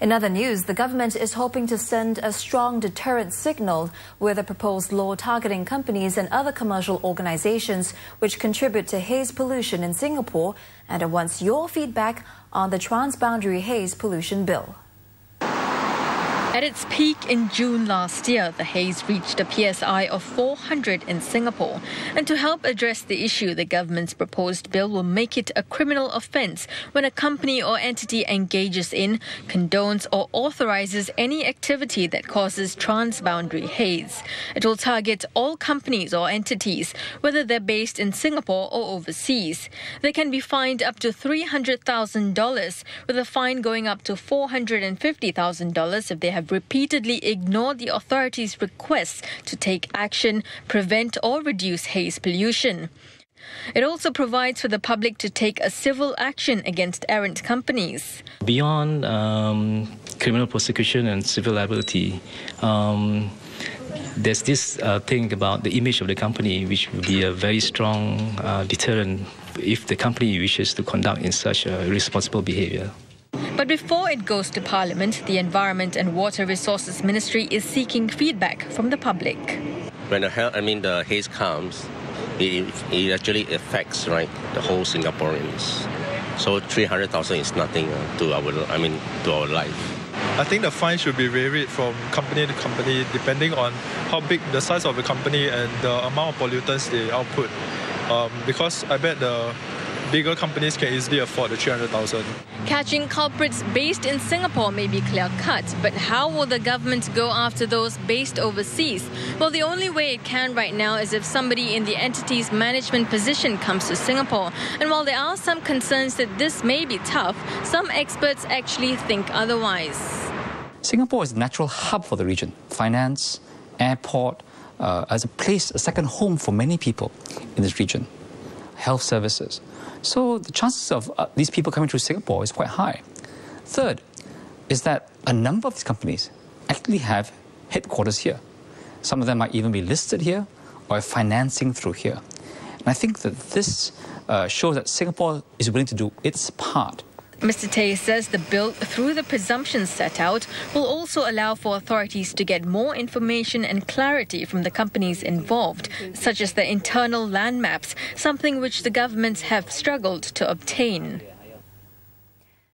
In other news, the government is hoping to send a strong deterrent signal with a proposed law targeting companies and other commercial organizations which contribute to haze pollution in Singapore, and it wants your feedback on the Transboundary Haze Pollution Bill. At its peak in June last year, the haze reached a PSI of 400 in Singapore. And to help address the issue, the government's proposed bill will make it a criminal offence when a company or entity engages in, condones or authorises any activity that causes transboundary haze. It will target all companies or entities, whether they're based in Singapore or overseas. They can be fined up to $300,000, with a fine going up to $450,000 if they have repeatedly ignored the authorities' requests to take action, prevent or reduce haze pollution. It also provides for the public to take a civil action against errant companies. Beyond criminal prosecution and civil liability, there's this thing about the image of the company, which will be a very strong deterrent if the company wishes to conduct in such a irresponsible behaviour. But before it goes to Parliament, the Environment and Water Resources Ministry is seeking feedback from the public. When the haze comes, it actually affects the whole Singaporeans. So 300,000 is nothing to our life. I think the fine should be varied from company to company depending on how big the size of the company and the amount of pollutants they output. Because I bet the bigger companies can easily afford the 300,000. Catching culprits based in Singapore may be clear-cut, but how will the government go after those based overseas? Well, the only way it can right now is if somebody in the entity's management position comes to Singapore. And while there are some concerns that this may be tough, some experts actually think otherwise. Singapore is a natural hub for the region. Finance, airport, as a place, a second home for many people in this region. Health services. So the chances of these people coming to Singapore is quite high. Third is that a number of these companies actually have headquarters here. Some of them might even be listed here or have financing through here. And I think that this shows that Singapore is willing to do its part. Mr. Tay says the bill, through the presumptions set out, will also allow for authorities to get more information and clarity from the companies involved, such as their internal land maps, something which the governments have struggled to obtain.